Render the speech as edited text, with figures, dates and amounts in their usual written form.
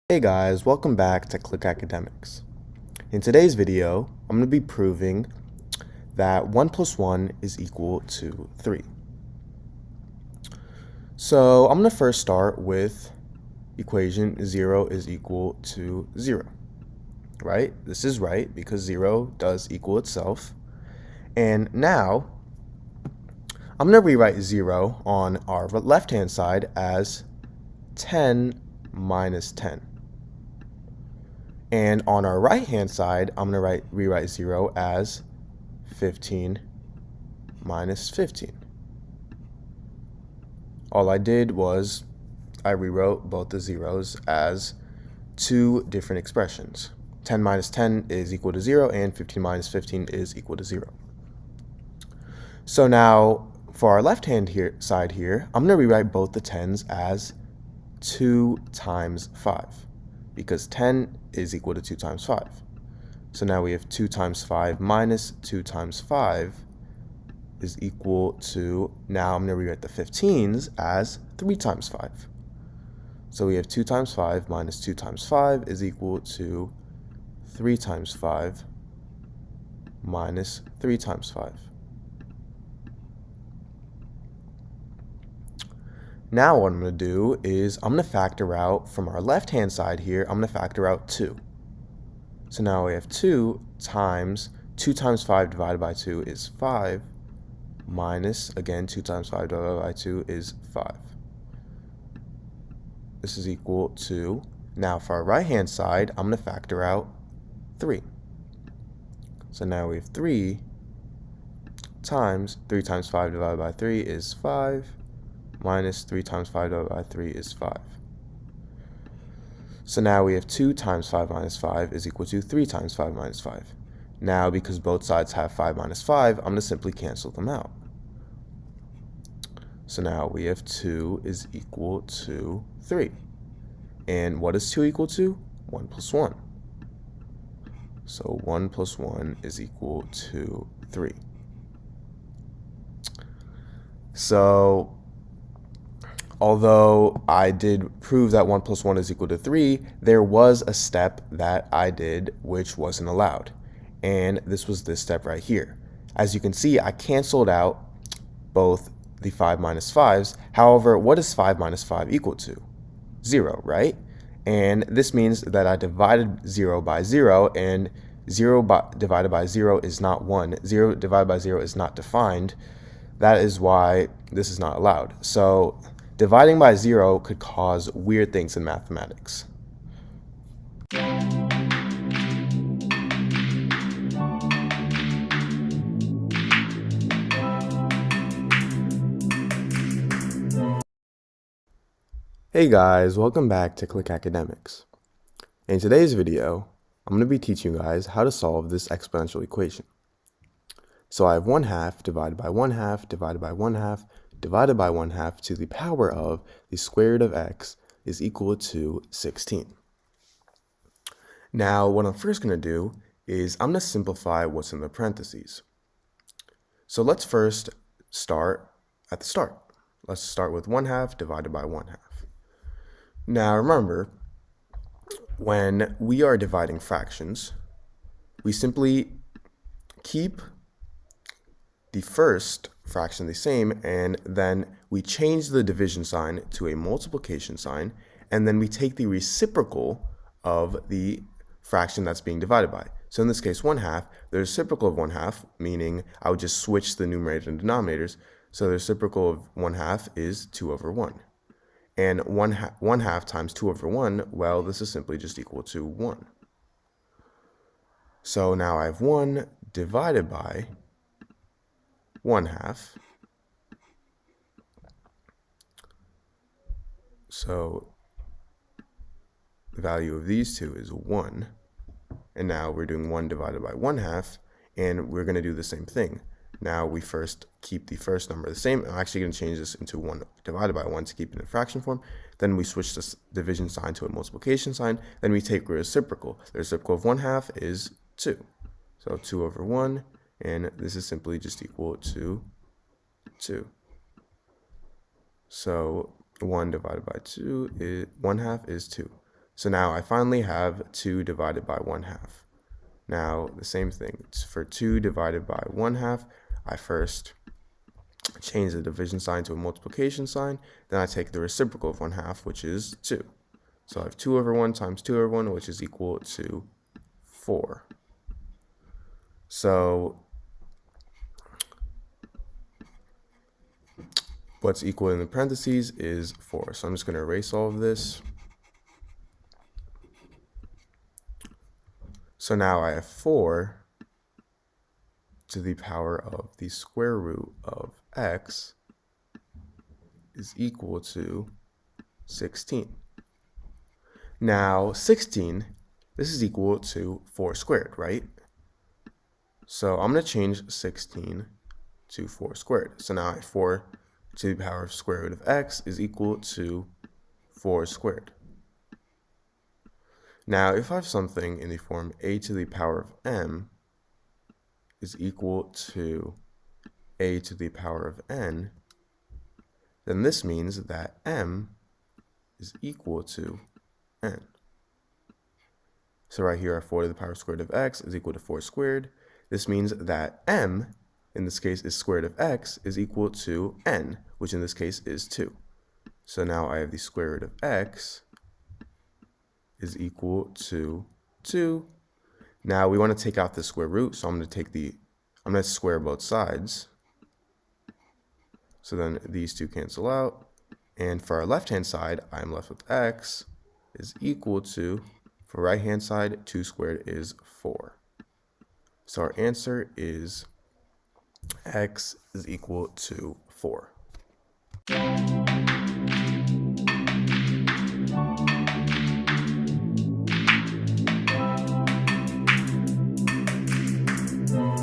Hey guys, welcome back to Click Academics. In today's video, I'm going to be proving that 1 plus 1 is equal to 3. So I'm going to first start with equation 0 is equal to 0, right? This is right because 0 does equal itself. And now I'm going to rewrite 0 on our left-hand side as 10 minus 10. And on our right-hand side, I'm going to rewrite 0 as 15 minus 15. All I did was I rewrote both the zeros as two different expressions. 10 minus 10 is equal to 0, and 15 minus 15 is equal to 0. So now, for our left-hand side here, I'm going to rewrite both the 10s as 2 times 5, because 10 is equal to 2 times 5. So now we have 2 times 5 minus 2 times 5 is equal to, now I'm going to rewrite the 15s as 3 times 5. So we have 2 times 5 minus 2 times 5 is equal to 3 times 5 minus 3 times 5. Now what I'm going to do is I'm going to factor out from our left-hand side here, I'm going to factor out 2. So now we have 2 times 5 divided by 2 is 5, minus, again, 2 times 5 divided by 2 is 5. This is equal to, now for our right-hand side, I'm going to factor out 3. So now we have 3 times 5 divided by 3 is 5, minus 3 times 5 divided by 3 is 5. So now we have 2 times 5 minus 5 is equal to 3 times 5 minus 5. Now, because both sides have 5 minus 5, I'm going to simply cancel them out. So now we have 2 is equal to 3. And what is 2 equal to? 1 plus 1. So 1 plus 1 is equal to 3. So although I did prove that 1 plus 1 is equal to 3, there was a step that I did which wasn't allowed. And this was this step right here. As you can see, I canceled out both the 5 minus 5s. However, what is 5 minus 5 equal to? 0, right? And this means that I divided 0 by 0, and 0 divided by 0 is not 1. 0 divided by 0 is not defined. That is why this is not allowed. So dividing by 0 could cause weird things in mathematics. Hey guys, welcome back to Click Academics. In today's video, I'm going to be teaching you guys how to solve this exponential equation. So I have 1/2 divided by 1/2 divided by 1/2 divided by 1/2 to the power of the square root of x is equal to 16. Now, what I'm first going to do is I'm going to simplify what's in the parentheses. So let's first start at the start. Let's start with 1/2 divided by 1/2. Now remember, when we are dividing fractions, we simply keep the first fraction the same, and then we change the division sign to a multiplication sign, and then we take the reciprocal of the fraction that's being divided by. So in this case, 1/2, the reciprocal of 1/2, meaning I would just switch the numerator and denominators. So the reciprocal of 1/2 is 2 over 1. And 1/2 times 2 over 1, well, this is simply just equal to 1. So now I have 1 divided by 1/2. So the value of these two is 1. And now we're doing 1 divided by 1/2, and we're going to do the same thing. Now we first keep the first number the same. I'm actually going to change this into 1 divided by 1 to keep it in fraction form. Then we switch this division sign to a multiplication sign. Then we take the reciprocal. The reciprocal of 1/2 is 2. So 2 over 1, and this is simply just equal to 2. So 1 divided by 2 is 1/2 is 2. So now I finally have 2 divided by 1/2. Now the same thing, for 2 divided by 1/2, I first change the division sign to a multiplication sign, then I take the reciprocal of 1/2, which is 2. So I have 2 over 1 times 2 over 1, which is equal to 4. So what's equal in the parentheses is 4. So I'm just going to erase all of this. So now I have 4 to the power of the square root of x is equal to 16. Now 16, this is equal to 4 squared, right? So I'm going to change 16 to 4 squared. So now I have 4 to the power of square root of x is equal to 4 squared. Now if I have something in the form a to the power of m is equal to a to the power of n, then this means that m is equal to n. So right here, 4 to the power squared of x is equal to 4 squared. This means that m, in this case, is square root of x is equal to n, which in this case is 2. So now I have the square root of x is equal to 2. Now we want to take out the square root, so I'm going to square both sides. So then these two cancel out. And for our left-hand side, I'm left with x is equal to, for right-hand side, 2 squared is 4. So our answer is x is equal to 4.